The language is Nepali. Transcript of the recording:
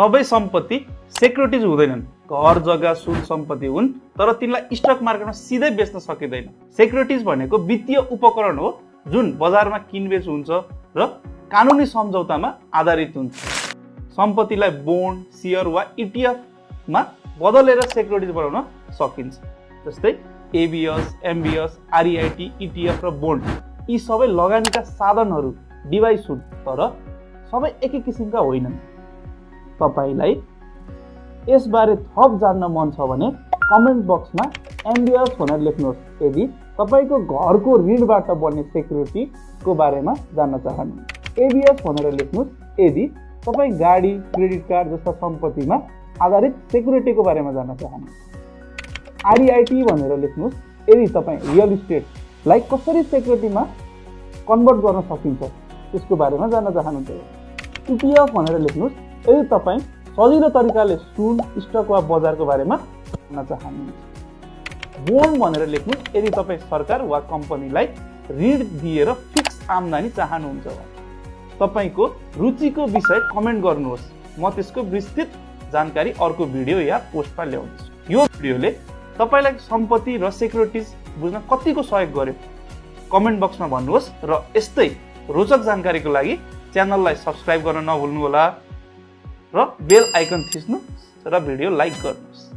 सबै सम्पत्ति सेक्युरिटिज हुँदैनन्। घर जग्गा सुन सम्पत्ति हुन् तर तिनलाई स्टक मार्केटमा सिधै बेच्न सकिँदैन। सेक्युरिटिज भनेको वित्तीय उपकरण हो जुन बजारमा किनबेच हुन्छ र कानुनी सम्झौतामा आधारित हुन्छ। सम्पत्तिलाई बोन्ड, शेयर वा इटिएफमा बदलेर सेक्युरिटिज बनाउन सकिन्छ। जस्तै एबिएस, एमबिएस, आरइआइटी, इटिएफ र बोन्ड यी सबै लगानीका साधनहरू, डिभाइस हुन् तर सबै एकै किसिमका होइनन्। तपाईलाई यसबारे थप जान्न मन छ भने कमेन्ट बक्समा एमबिएस भनेर लेख्नुहोस् यदि तपाईको घरको ऋणबाट बन्ने सेक्युरिटीको बारेमा जान्न चाहनुहुन्छ। एबिएस भनेर लेख्नुहोस् यदि तपाई गाडी, क्रेडिट कार्ड जस्ता सम्पत्तिमा आधारित सेक्युरिटीको बारेमा जान्न चाहनुहुन्छ। आरइआइटी भनेर लेख्नुहोस् यदि तपाई रियल इस्टेटलाई कसरी सेक्युरिटीमा कन्भर्ट गर्न सकिन्छ त्यसको बारेमा जान्न चाहनुहुन्छ। इटिएफ भनेर लेख्नुहोस् यदि तपाई सजिलो तरिकाले सुन, स्टक वा बजारको बारेमा जान्न चाहनुहुन्छ। बोन्ड भनेर लेख्नुहोस् यदि तपाई सरकार वा कम्पनीलाई ऋण दिएर फिक्स आम्दानी चाहनुहुन्छ भने। तपाईको रुचिको विषय कमेन्ट गर्नुहोस्, म त्यसको विस्तृत जानकारी अर्को भिडियो या पोस्टमा ल्याउनेछु। यो भिडियोले तपाईलाई सम्पत्ति र सेक्युरिटिज बुझ्न कतिको सहयोग गर्यो कमेन्ट बक्समा भन्नुहोस् र यस्तै रोचक जानकारीको लागि च्यानललाई सब्स्क्राइब गर्न नभुल्नु होला र बेल आइकन थिच्नु र भिडियो लाइक गर्नुहोस्।